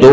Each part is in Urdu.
2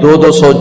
200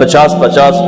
50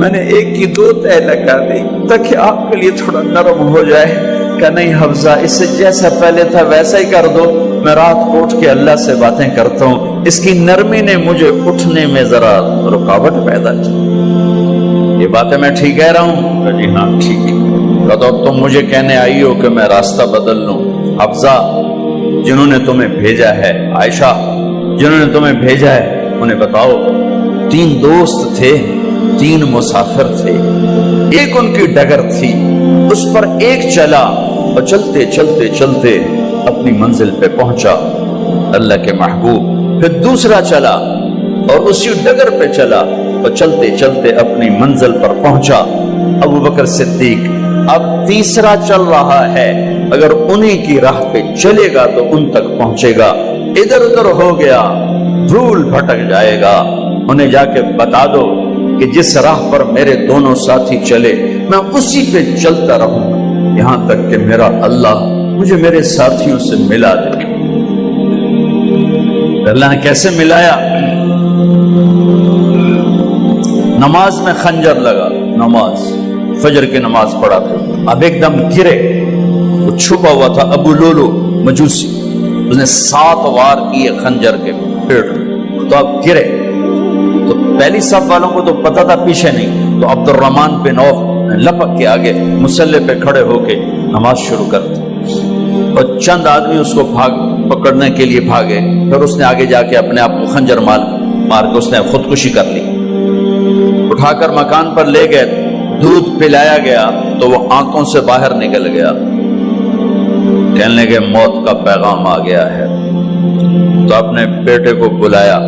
میں نے ایک کی دو تہ لگا دی تاکہ آپ کے لیے تھوڑا نرم ہو جائے کہ نہیں حفظہ اسے جیسا پہلے تھا ویسا ہی کر دو، میں رات کو اٹھ کے اللہ سے باتیں کرتا ہوں، اس کی نرمی نے مجھے اٹھنے میں ذرا رکاوٹ پیدا کی۔ یہ باتیں میں ٹھیک کہہ رہا ہوں کہ جی ہاں ٹھیک ہے۔ تو تم مجھے کہنے آئی ہو کہ میں راستہ بدل لوں؟ حفظہ جنہوں نے تمہیں بھیجا ہے، عائشہ جنہوں نے تمہیں بھیجا ہے انہیں بتاؤ، 3 دوست تھے، 3 مسافر تھے، ایک ان کی ڈگر تھی، اس پر ایک چلا اور چلتے چلتے چلتے اپنی منزل پہ پہنچا اللہ کے محبوب، پھر دوسرا چلا اور اسی ڈگر پہ چلا اور چلتے چلتے اپنی منزل پر پہنچا ابو بکر صدیق۔ اب تیسرا چل رہا ہے، اگر انہی کی راہ پہ چلے گا تو ان تک پہنچے گا، ادھر ادھر ہو گیا بھول بھٹک جائے گا۔ انہیں جا کے بتا دو کہ جس راہ پر میرے دونوں ساتھی چلے میں اسی پہ چلتا رہوں یہاں تک کہ میرا اللہ مجھے میرے ساتھیوں سے ملا دے۔ اللہ نے کیسے ملایا؟ نماز میں خنجر لگا، نماز فجر کی نماز پڑھا تھا، اب ایک دم گرے، وہ چھپا ہوا تھا ابو لولو مجوسی، اس نے 7 وار کیے خنجر کے پیڑ، تو اب گرے تو پہلی صف والوں کو تو پتہ تھا پیچھے نہیں، تو عبد الرحمن بن عوف لپک کے آگے مصلی پہ کھڑے ہو کے نماز شروع کر دی، اور چند آدمی اس کو پکڑنے کے لیے بھاگے، پھر اس نے آگے جا کے اپنے آپ کو خنجر مار کے اس نے خودکشی کر لی۔ اٹھا کر مکان پر لے گئے، دودھ پلایا گیا تو وہ آنکھوں سے باہر نکل گیا، کہنے لگے موت کا پیغام آ گیا ہے۔ تو اپنے بیٹے کو بلایا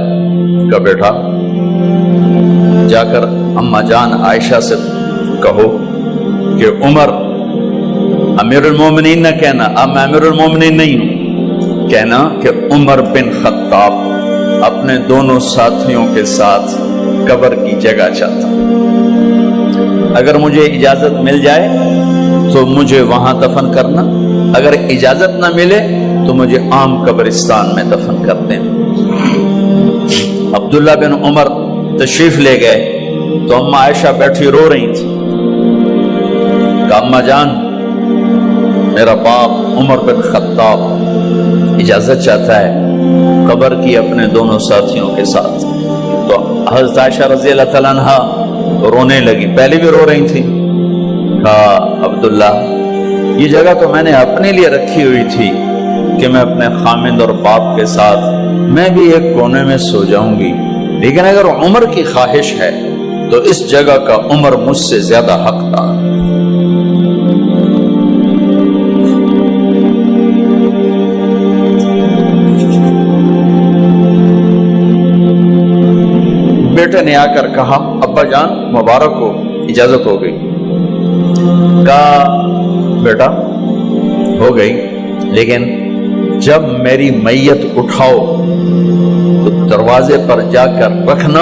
کہ بیٹا جا کر اماں جان عائشہ سے کہو کہ عمر امیر المومنین نہ کہنا، اب میں امیر المومنین نہیں ہوں، کہنا کہ عمر بن خطاب اپنے دونوں ساتھیوں کے ساتھ قبر کی جگہ چاہتا، اگر مجھے اجازت مل جائے تو مجھے وہاں دفن کرنا، اگر اجازت نہ ملے تو مجھے عام قبرستان میں دفن کر دیں۔ عبداللہ بن عمر تشریف لے گئے تو اماں عائشہ بیٹھی رو رہی تھی کہ اماں جان میرا باپ عمر بن خطاب اجازت چاہتا ہے قبر کی اپنے دونوں ساتھیوں کے ساتھ۔ تو حضرت عائشہ رضی اللہ تعالیٰ عنہ رونے لگی، پہلے بھی رو رہی تھی، کہا عبداللہ یہ جگہ تو میں نے اپنے لیے رکھی ہوئی تھی کہ میں اپنے خامند اور باپ کے ساتھ میں بھی ایک کونے میں سو جاؤں گی، لیکن اگر عمر کی خواہش ہے تو اس جگہ کا عمر مجھ سے زیادہ حقدار۔ بیٹے نے آ کر کہا ابا جان مبارک ہو، اجازت ہو گئی۔ کہا بیٹا ہو گئی، لیکن جب میری میت اٹھاؤ تو دروازے پر جا کر رکھنا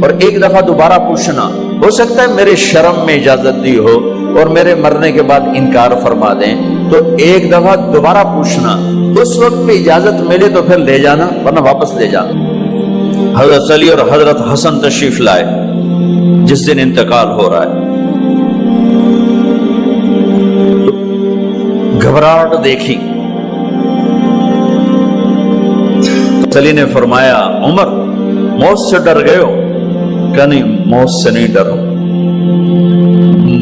اور ایک دفعہ دوبارہ پوچھنا، ہو سکتا ہے میرے شرم میں اجازت دی ہو اور میرے مرنے کے بعد انکار فرما دیں، تو ایک دفعہ دوبارہ پوچھنا، اس وقت پہ اجازت ملے تو پھر لے جانا ورنہ واپس لے جانا۔ حضرت علی اور حضرت حسن تشریف لائے جس دن انتقال ہو رہا ہے، تو گھبراہٹ دیکھی، علی نے فرمایا عمر موت سے ڈر گئے ہو؟ کہ نہیں موت سے نہیں ڈرو،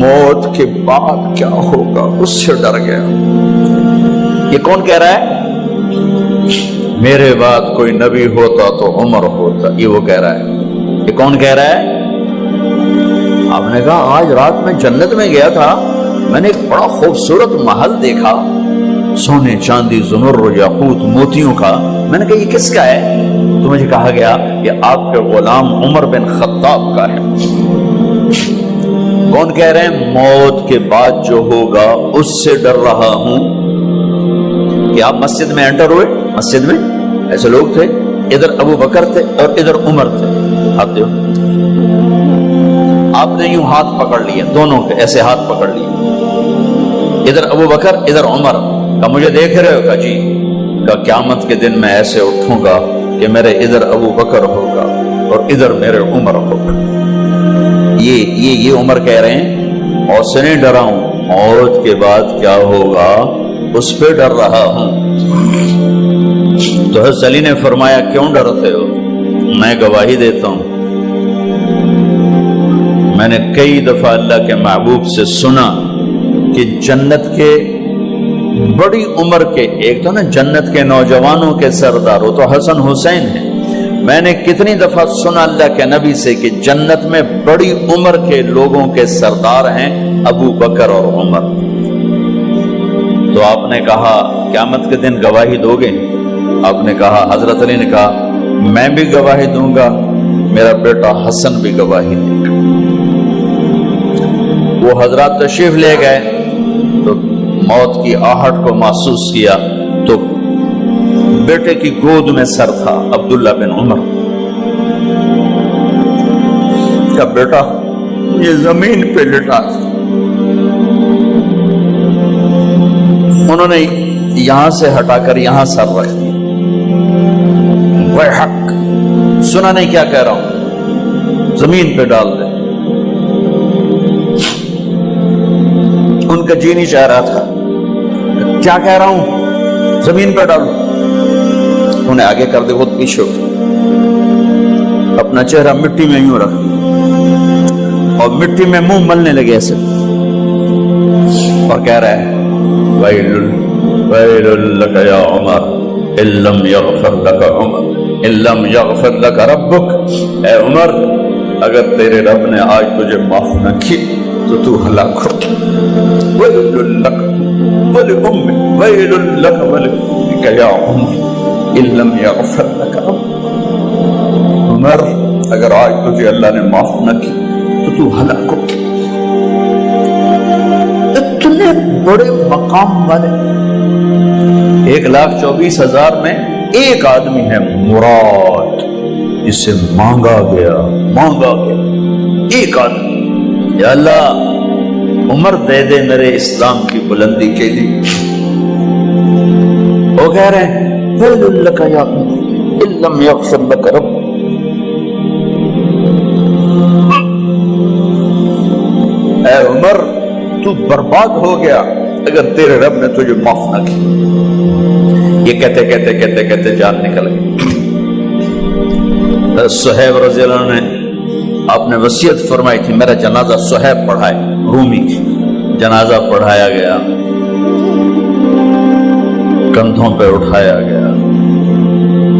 موت کے بعد کیا ہوگا اس سے ڈر گیا۔ یہ کون کہہ رہا ہے؟ میرے بعد کوئی نبی ہوتا تو عمر ہوتا، یہ وہ کہہ رہا ہے۔ یہ کون کہہ رہا ہے؟ آپ نے کہا آج رات میں جنت میں گیا تھا، میں نے ایک بڑا خوبصورت محل دیکھا، سونے چاندی زمر یاقوت موتیوں کا، میں نے کہا یہ کس کا ہے؟ تو مجھے کہا گیا یہ آپ کے غلام عمر بن خطاب کا ہے۔ کون کہہ رہے ہیں؟ موت کے بعد جو ہوگا اس سے ڈر رہا ہوں۔ کہ آپ مسجد میں انٹر ہوئے، مسجد میں ایسے لوگ تھے، ادھر ابو بکر تھے اور ادھر عمر تھے، ہاتھ دیو، آپ نے یوں ہاتھ پکڑ لیے، دونوں کے ایسے ہاتھ پکڑ لیے، ادھر ابو بکر ادھر عمر، کہ مجھے دیکھ رہے ہو؟ کہ جی، کہ قیامت کے دن میں ایسے اٹھوں گا کہ میرے ادھر ابو بکر ہوگا اور ادھر میرے عمر ہوگا۔ یہ عمر کہہ رہے ہیں اور سے نہیں ڈرا ہوں، موت کے بعد کیا ہوگا اس پہ ڈر رہا ہوں۔ تو حضرت علی نے فرمایا کیوں ڈرتے ہو؟ میں گواہی دیتا ہوں، میں نے کئی دفعہ اللہ کے محبوب سے سنا کہ جنت کے بڑی عمر کے، ایک تو نا جنت کے نوجوانوں کے سردار وہ تو حسن حسین ہیں، میں نے کتنی دفعہ سنا اللہ کے نبی سے کہ جنت میں بڑی عمر کے لوگوں کے سردار ہیں ابو بکر اور عمر۔ تو آپ نے کہا قیامت کے دن گواہی دو گے؟ آپ نے کہا، حضرت علی نے کہا میں بھی گواہی دوں گا، میرا بیٹا حسن بھی گواہی دے گا۔ وہ حضرات تشریف لے گئے تو موت کی آہٹ کو محسوس کیا تو بیٹے کی گود میں سر تھا عبداللہ بن عمر کا بیٹا، یہ زمین پہ لٹا تھا۔ انہوں نے یہاں سے ہٹا کر یہاں سر رکھ دیا۔ وہ حق سنا نہیں کیا کہہ رہا ہوں، زمین پہ ڈال دے۔ ان کا جی نہیں چاہ رہا تھا، کیا کہہ رہا ہوں، زمین پہ ڈالو۔ انہیں آگے کر دے، خود پیچھے اپنا چہرہ مٹی میں یوں رکھ اور مٹی میں منہ ملنے لگے ایسے، اور کہہ رہا ہے ویل لک یا عمر ان لم یغفر لک عمر ان لم یغفر لک ربک، اے عمر اگر تیرے رب نے آج تجھے معاف نہ کی تو ہلاک ہو۔ ویل لک ولأمک ویل لک ولأمک یا عمر ان لم یغفر لک ربک، عمر اگر آج تجھے اللہ نے معاف نہ کی تو ہلاک ہو۔ اتنے بڑے مقام والے 1,24,000 میں ایک آدمی ہے مراد، جسے مانگا گیا ایک آدمی، یا اللہ عمر دے دے میرے اسلام کی بلندی کے لیے۔ وہ کہہ رہے ہیں ویل لک یا عمر ان لم یغفر لک رب، اے عمر تو برباد ہو گیا اگر تیرے رب نے تجھے معاف نہ کی۔ یہ کہتے جان نکل گئی۔ صہیب رضی اللہ عنہ نے آپ نے وصیت فرمائی تھی میرا جنازہ صہیب پڑھائے، رومی جنازہ پڑھایا گیا، کندھوں پہ اٹھایا گیا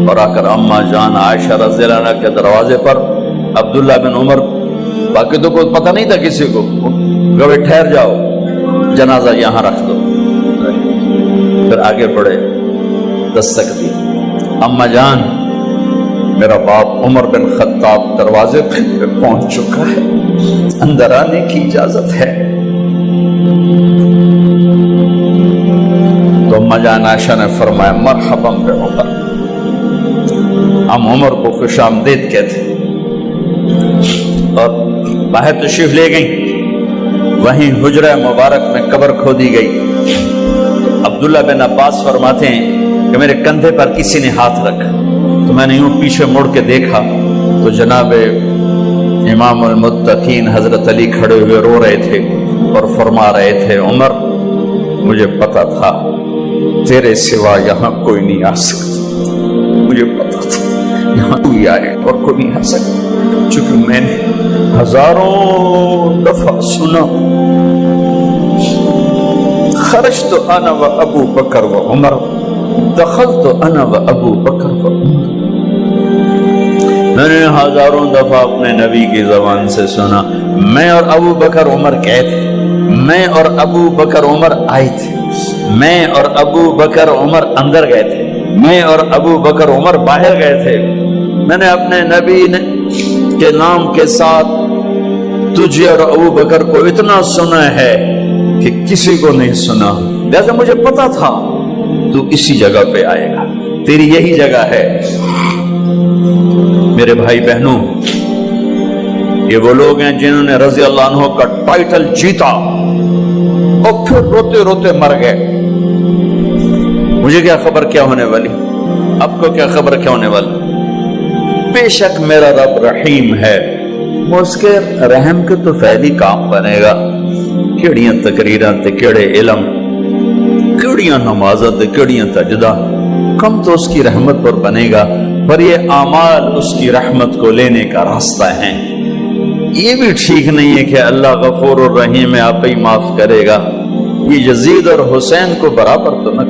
اور آ کر اماں جان عائشہ رضی اللہ عنہ کے دروازے پر عبداللہ بن عمر، باقی تو کوئی پتہ نہیں تھا کسی کو، کبھی ٹھہر جاؤ جنازہ یہاں رکھ دو، پھر آگے بڑھے، دستک دی، اماں جان میرا باپ عمر بن خطاب دروازے پہ پہنچ چکا ہے، اندر آنے کی اجازت ہے۔ تو اماں جان عائشہ نے فرمایا مرحبا بعمر، ہم عمر کو خوش آمدید کہتے، اور باہر تشریف لے گئیں، وہیں حجرہ مبارک میں قبر کھودی گئی۔ عبداللہ بن عباس فرماتے ہیں کہ میرے کندھے پر کسی نے ہاتھ رکھا تو میں نے یوں پیچھے مڑ کے دیکھا تو جناب امام المتقین حضرت علی کھڑے ہوئے رو رہے تھے اور فرما رہے تھے عمر مجھے پتا تھا تیرے سوا یہاں کوئی نہیں آ سکتا، مجھے پتا تھا یہاں کوئی آئے اور کوئی نہیں آ سکتا، چونکہ میں نے ہزاروں دفعہ سنا خرجت انا و ابو بکر و عمر دخلت انا و ابو بکر و عمر، میں نے ہزاروں دفعہ اپنے نبی کی زبان سے سنا میں اور ابو بکر عمر گئے تھے، میں اور ابو بکر عمر آئے تھے، میں اور ابو بکر عمر اندر گئے تھے، میں اور ابو بکر عمر باہر گئے تھے، میں نے اپنے نبی کے نام کے ساتھ تجھے اور ابو بکر کو اتنا سنا ہے کہ کسی کو نہیں سنا، لہذا مجھے پتا تھا تو اسی جگہ پہ آئے گا، تیری یہی جگہ ہے۔ میرے بھائی بہنوں، یہ وہ لوگ ہیں جنہوں نے رضی اللہ عنہ کا ٹائٹل جیتا اور پھر روتے روتے مر گئے۔ مجھے کیا خبر کیا ہونے والی، آپ کو کیا خبر کیا ہونے والی؟ بے شک میرا رب رحیم ہے، اس کے رحم کے تو فعلی کام بنے گا، کیڑیاں تقریراں تے کیڑے علم، کیڑیاں نمازت تے کیڑیاں سجدہ، کم تو اس کی رحمت پر بنے گا، پر یہ اعمال اس کی رحمت کو لینے کا راستہ ہیں۔ یہ بھی ٹھیک نہیں ہے کہ اللہ غفور الرحیم ہے، آپ ہی معاف کرے گا، یہ یزید اور حسین کو برابر تو نہ